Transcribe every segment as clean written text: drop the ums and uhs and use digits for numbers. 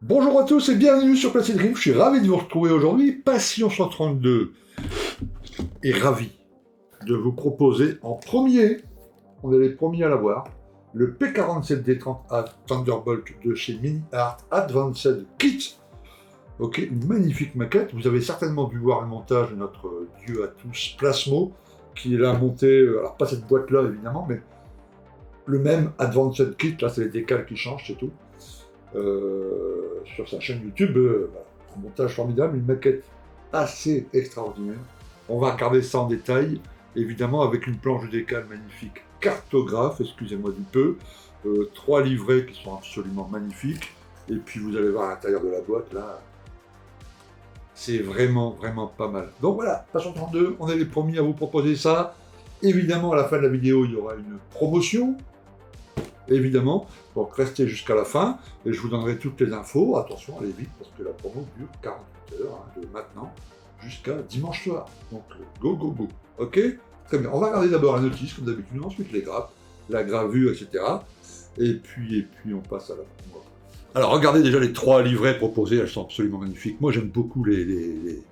Bonjour à tous et bienvenue sur Placid Dream. Je suis ravi de vous retrouver aujourd'hui. Passion 132 est ravi de vous proposer en premier, on est les premiers à l'avoir, le P47D30A Thunderbolt de chez Mini Art Advanced Kit. Ok, une magnifique maquette. Vous avez certainement dû voir le montage de notre dieu à tous Plasmo, qui l'a monté, alors pas cette boîte-là évidemment, mais le même Advanced Kit, là c'est les décals qui changent, c'est tout. Sur sa chaîne YouTube, voilà. Un montage formidable, une maquette assez extraordinaire. On va regarder ça en détail, évidemment avec une planche de décal magnifique, cartographe, excusez-moi du peu, 3 livrets qui sont absolument magnifiques, et puis vous allez voir à l'intérieur de la boîte, là, c'est vraiment pas mal. Donc voilà, Passion 32, on est les premiers à vous proposer ça. Évidemment, à la fin de la vidéo, il y aura une promotion, évidemment. Donc restez jusqu'à la fin et je vous donnerai toutes les infos. Attention, allez vite parce que la promo dure 48 heures, de maintenant jusqu'à dimanche soir. Donc go, go, go. Ok. Très bien. On va regarder d'abord la notice comme d'habitude, ensuite les grappes, la gravure, etc. Et puis on passe à la promo. Alors regardez déjà les 3 livrets proposés, elles sont absolument magnifiques. Moi j'aime beaucoup les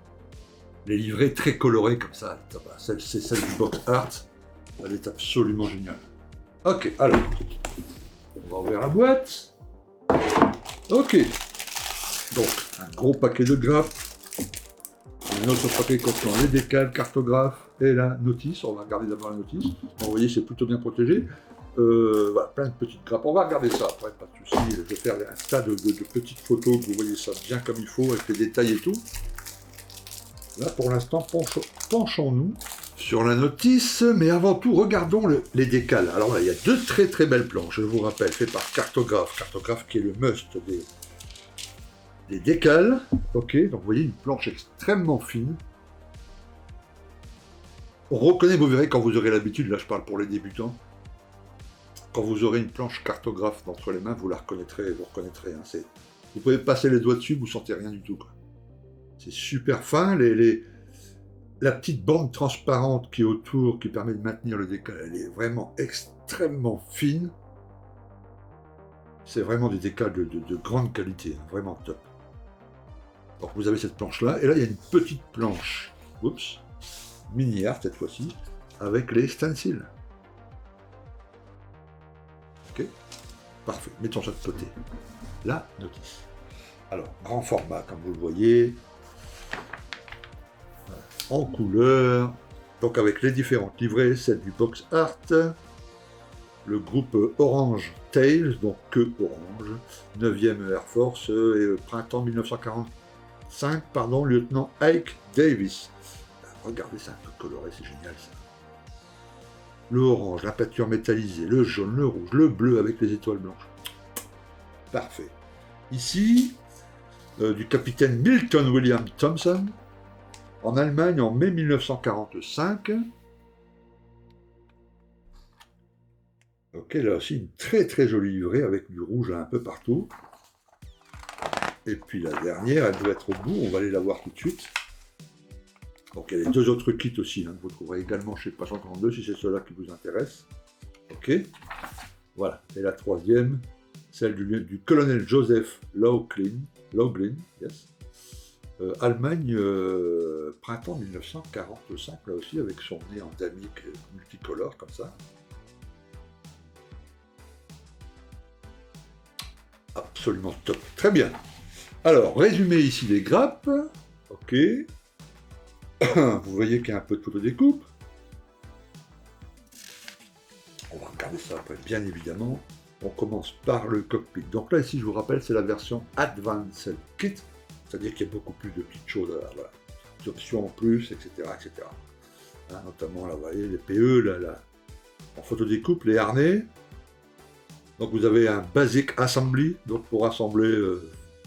livrets très colorés comme ça. C'est celle du box art. Elle est absolument géniale. Ok, alors. On va ouvrir la boîte. Ok. Donc, un gros paquet de grappes. Un autre paquet contenant les décals, cartographe et la notice. On va regarder d'abord la notice. Bon, vous voyez, c'est plutôt bien protégé. Voilà, plein de petites grappes. On va regarder ça après, pas de soucis. Je vais faire un tas de petites photos, que vous voyez ça bien comme il faut, avec les détails et tout. Là, pour l'instant, penchons-nous sur la notice, mais avant tout, regardons les décals. Alors là, il y a 2 très belles planches, je vous rappelle, faites par Cartographe. Cartographe qui est le must des décals. Ok, donc vous voyez une planche extrêmement fine. On reconnaît, vous verrez quand vous aurez l'habitude, là je parle pour les débutants, quand vous aurez une planche Cartographe entre les mains, vous la reconnaîtrez, vous reconnaîtrez. Hein, vous pouvez passer les doigts dessus, vous ne sentez rien du tout, quoi. C'est super fin, la petite bande transparente qui est autour, qui permet de maintenir le décal, elle est vraiment extrêmement fine. C'est vraiment des décals de grande qualité, hein, vraiment top. Donc vous avez cette planche-là, et là il y a une petite planche, oups, mini art cette fois-ci, avec les stencils. Ok, parfait, mettons ça de côté. La notice. Alors, grand format, comme vous le voyez, en couleur, donc avec les différentes livrées, celle du box art, le groupe Orange Tales, donc que Orange, 9e Air Force, et printemps 1945, pardon, lieutenant Ike Davis. Regardez, c'est un peu coloré, c'est génial ça. Le orange, la peinture métallisée, le jaune, le rouge, le bleu avec les étoiles blanches. Parfait. Ici, du capitaine Milton William Thompson, en Allemagne en mai 1945. Ok, là aussi une très jolie livrée avec du rouge un peu partout. Et puis la dernière, elle doit être au bout, on va aller la voir tout de suite. Donc il y a les 2 autres kits aussi, hein, que vous trouverez également chez Passion 32 si c'est cela qui vous intéresse. Ok, voilà. Et la 3e, celle du colonel Joseph Lauglin, yes. Allemagne, printemps 1945, là aussi, avec son nez en damique multicolore, comme ça. Absolument top. Très bien. Alors, résumé ici des grappes. Ok. Vous voyez qu'il y a un peu de photodécoupe. On va regarder ça après, bien évidemment. On commence par le cockpit. Donc là, ici, je vous rappelle, c'est la version Advanced Kit. C'est-à-dire qu'il y a beaucoup plus de petites choses, voilà, des options en plus, etc. Hein, notamment, là, vous voyez, les PE, en photodécoupe, les harnais. Donc vous avez un Basic Assembly, donc pour assembler,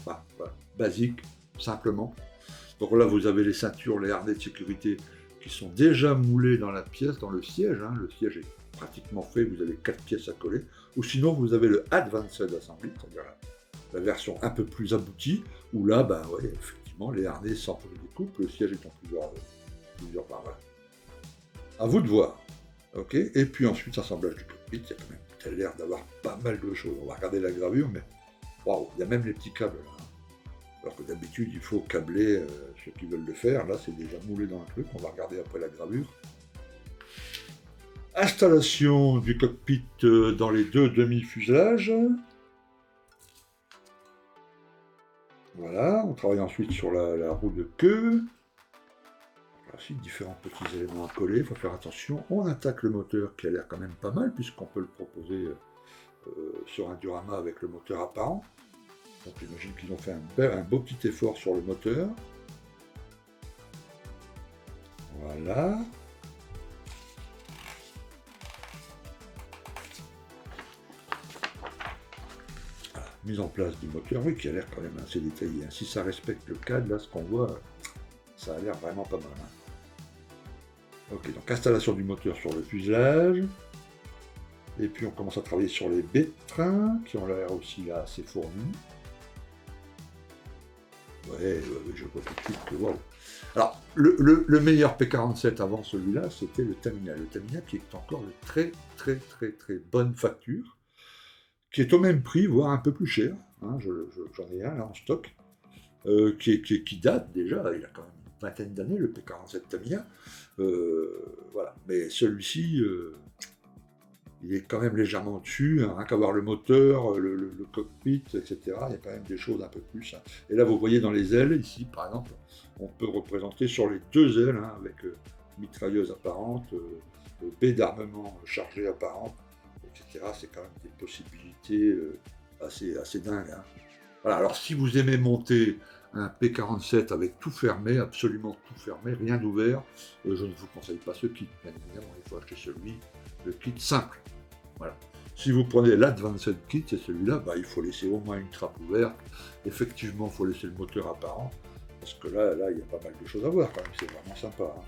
voilà, basique, simplement. Donc là, vous avez les ceintures, les harnais de sécurité qui sont déjà moulés dans la pièce, dans le siège. Hein. Le siège est pratiquement fait, vous avez 4 pièces à coller. Ou sinon, vous avez le Advanced Assembly, c'est-à-dire la version un peu plus aboutie, où là, ben, ouais, effectivement, les harnais sans découpe, le siège est en plusieurs parts. Voilà. À vous de voir. Ok. Et puis ensuite, assemblage du cockpit, il y a quand même l'air d'avoir pas mal de choses. On va regarder la gravure, mais waouh, il y a même les petits câbles là. Alors que d'habitude, il faut câbler ceux qui veulent le faire. Là, c'est déjà moulé dans un truc. On va regarder après la gravure. Installation du cockpit dans les deux demi-fuselages. Voilà, on travaille ensuite sur la roue de queue. Ensuite, différents petits éléments à coller, il faut faire attention. On attaque le moteur qui a l'air quand même pas mal, puisqu'on peut le proposer sur un diorama avec le moteur apparent. Donc j'imagine qu'ils ont fait un beau petit effort sur le moteur. Voilà. Mise en place du moteur, oui, qui a l'air quand même assez détaillé. Si ça respecte le cadre, là, ce qu'on voit, ça a l'air vraiment pas mal. Ok, donc installation du moteur sur le fuselage. Et puis on commence à travailler sur les baies de train, qui ont l'air aussi là assez fournis. Ouais, je vois tout de suite que wow. Alors, le meilleur P47 avant celui-là, c'était le Tamiya. Le Tamiya qui est encore de très bonne facture, qui est au même prix, voire un peu plus cher. Hein, j'en ai un là en stock, qui date déjà, il a quand même une vingtaine d'années, le P47 Tamiya. Voilà. Mais celui-ci, il est quand même légèrement dessus, hein, rien qu'à voir le moteur, le cockpit, etc. Il y a quand même des choses un peu plus. Hein. Et là, vous voyez dans les ailes, ici par exemple, on peut représenter sur les deux ailes, hein, avec mitrailleuse apparente, baie d'armement chargée apparente, etc. C'est quand même des possibilités assez dingues. Hein. Voilà, alors si vous aimez monter un P47 avec tout fermé, absolument tout fermé, rien d'ouvert, je ne vous conseille pas ce kit. Bien évidemment, il faut acheter le kit simple. Voilà. Si vous prenez l'Advanced Kit, c'est celui-là, bah, il faut laisser au moins une trappe ouverte. Effectivement, il faut laisser le moteur apparent, parce que là, il y a pas mal de choses à voir quand même, c'est vraiment sympa. Hein.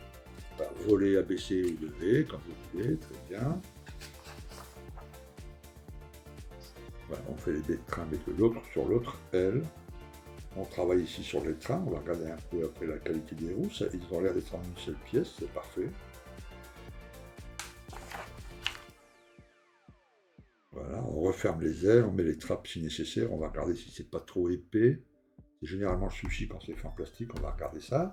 Bah, voler, abaisser ou lever, comme vous voulez, très bien. Voilà, on fait les baies de train avec l'autre sur l'autre aile. On travaille ici sur les trains, on va regarder un peu après la qualité des roues. Ça, ils ont l'air d'être en une seule pièce, c'est parfait. Voilà, on referme les ailes, on met les trappes si nécessaire, on va regarder si c'est pas trop épais. C'est généralement le souci quand c'est fait en plastique, on va regarder ça.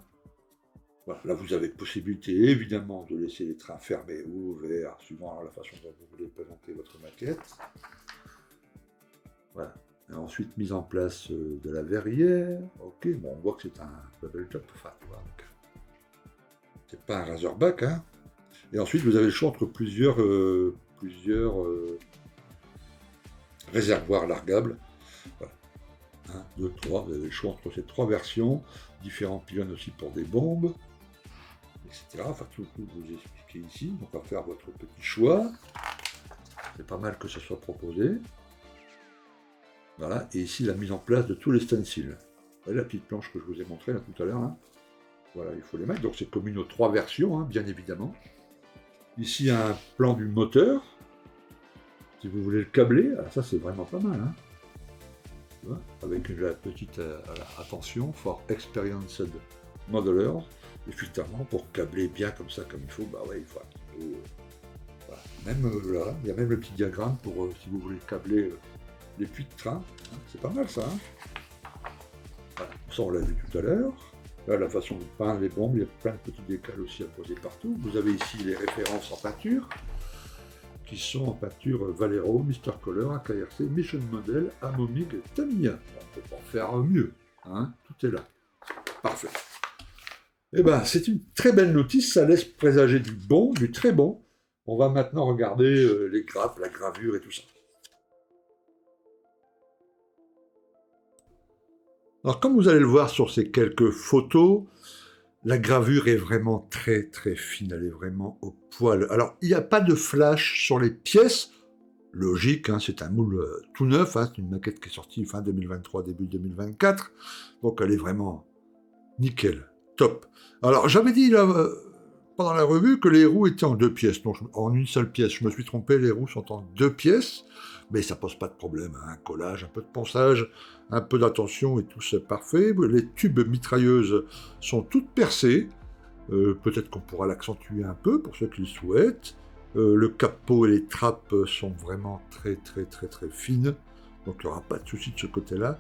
Voilà, là vous avez possibilité évidemment de laisser les trains fermés ou ouverts, suivant la façon dont vous voulez présenter votre maquette. Voilà. Et ensuite, mise en place de la verrière. Ok, bon, on voit que c'est un bubble top, enfin, c'est pas un Razorback, hein. Et ensuite, vous avez le choix entre plusieurs réservoirs largables. Voilà. 1, 2, 3, vous avez le choix entre ces trois versions, différents pylônes aussi pour des bombes, etc. Enfin, tout vous expliquer ici. Donc, on va faire votre petit choix. C'est pas mal que ce soit proposé. Voilà, et ici la mise en place de tous les stencils. Vous voyez la petite planche que je vous ai montrée là tout à l'heure. Hein. Voilà, il faut les mettre. Donc c'est comme une trois versions, hein, bien évidemment. Ici un plan du moteur. Si vous voulez le câbler, alors ça c'est vraiment pas mal. Hein. Voilà, avec la petite attention, for experienced modelers. Effectivement, pour câbler bien comme ça, comme il faut, bah ouais, il faut un petit peu. Voilà. Même là, il y a même le petit diagramme pour si vous voulez câbler. Les puits de train, hein, c'est pas mal ça. Hein. Voilà. Ça on l'a vu tout à l'heure. Là, la façon de peindre les bombes, il y a plein de petits décals aussi à poser partout. Vous avez ici les références en peinture, qui sont en peinture Valero, Mr. Color, AKRC, Mission Model, Amomig, Tamiya. On peut pas en faire mieux. Hein. Tout est là. Parfait. Eh ben, c'est une très belle notice, ça laisse présager du bon, du très bon. On va maintenant regarder les grappes, la gravure et tout ça. Alors, comme vous allez le voir sur ces quelques photos, la gravure est vraiment très fine, elle est vraiment au poil. Alors, il n'y a pas de flash sur les pièces, logique, hein, c'est un moule tout neuf, hein, c'est une maquette qui est sortie fin 2023, début 2024, donc elle est vraiment nickel, top. Alors, j'avais dit là, pendant la revue que les roues étaient en deux pièces, donc en une seule pièce, je me suis trompé, les roues sont en deux pièces, mais ça pose pas de problème, hein, un collage, un peu de ponçage, un peu d'attention et tout c'est parfait. Les tubes mitrailleuses sont toutes percées, peut-être qu'on pourra l'accentuer un peu pour ceux qui le souhaitent. Le capot et les trappes sont vraiment très fines, donc il n'y aura pas de souci de ce côté-là.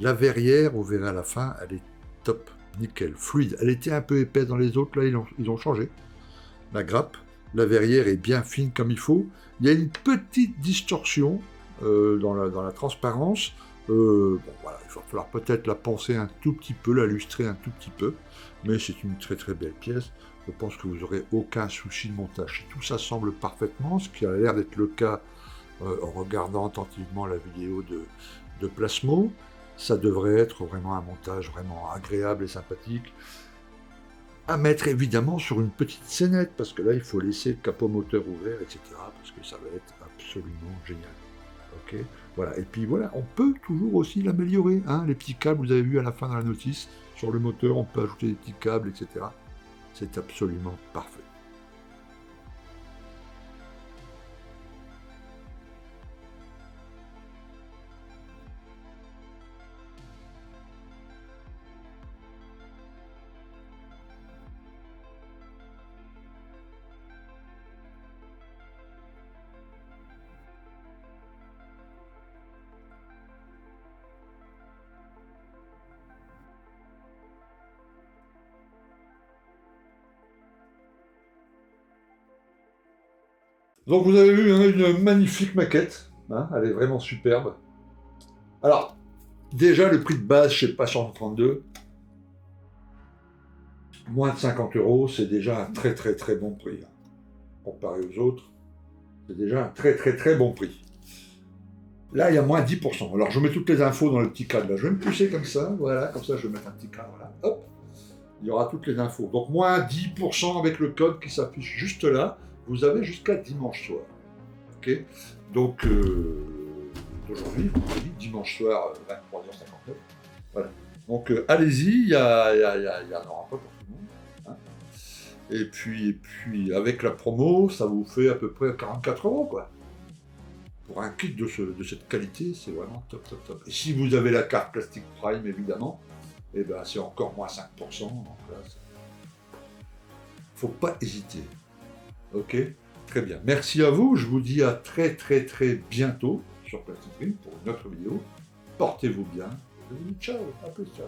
La verrière, vous verrez à la fin, elle est top, nickel, fluide. Elle était un peu épaisse dans les autres, là ils ont changé. La grappe, la verrière est bien fine comme il faut. Il y a une petite distorsion dans la transparence. Bon, voilà, il va falloir peut-être la poncer un tout petit peu, la lustrer un tout petit peu, mais c'est une très très belle pièce. Je pense que vous n'aurez aucun souci de montage. Si tout ça semble parfaitement, ce qui a l'air d'être le cas en regardant attentivement la vidéo de Plasmo, ça devrait être vraiment un montage vraiment agréable et sympathique. À mettre évidemment sur une petite scénette, parce que là il faut laisser le capot moteur ouvert, etc. Parce que ça va être absolument génial. Ok, voilà. Et puis voilà, on peut toujours aussi l'améliorer. Hein. Les petits câbles, vous avez vu à la fin de la notice, sur le moteur, on peut ajouter des petits câbles, etc. C'est absolument parfait. Donc vous avez vu hein, une magnifique maquette, hein, elle est vraiment superbe. Alors, déjà le prix de base chez Patient 32, moins de 50 euros, c'est déjà un très très très bon prix. Hein. Comparé aux autres, c'est déjà un très très très bon prix. Là, il y a moins 10%. Alors je mets toutes les infos dans le petit cadre. Là. Je vais me pousser comme ça, voilà, comme ça je vais mettre un petit cadre là. Hop, il y aura toutes les infos. Donc moins 10% avec le code qui s'affiche juste là. Vous avez jusqu'à dimanche soir. Ok. Donc aujourd'hui, vendredi, dimanche soir, 23h59. Voilà. Donc allez-y, il y en aura pas pour tout le monde. Hein. Et puis avec la promo, ça vous fait à peu près 44 euros quoi. Pour un kit de cette qualité, c'est vraiment top, top, top. Et si vous avez la carte Plastic Prime, évidemment, eh ben, c'est encore moins 5%. Donc là, faut pas hésiter. Ok. Très bien. Merci à vous. Je vous dis à très très très bientôt sur Plastic Prime pour une autre vidéo. Portez-vous bien. Je vous dis ciao. À plus. Ciao.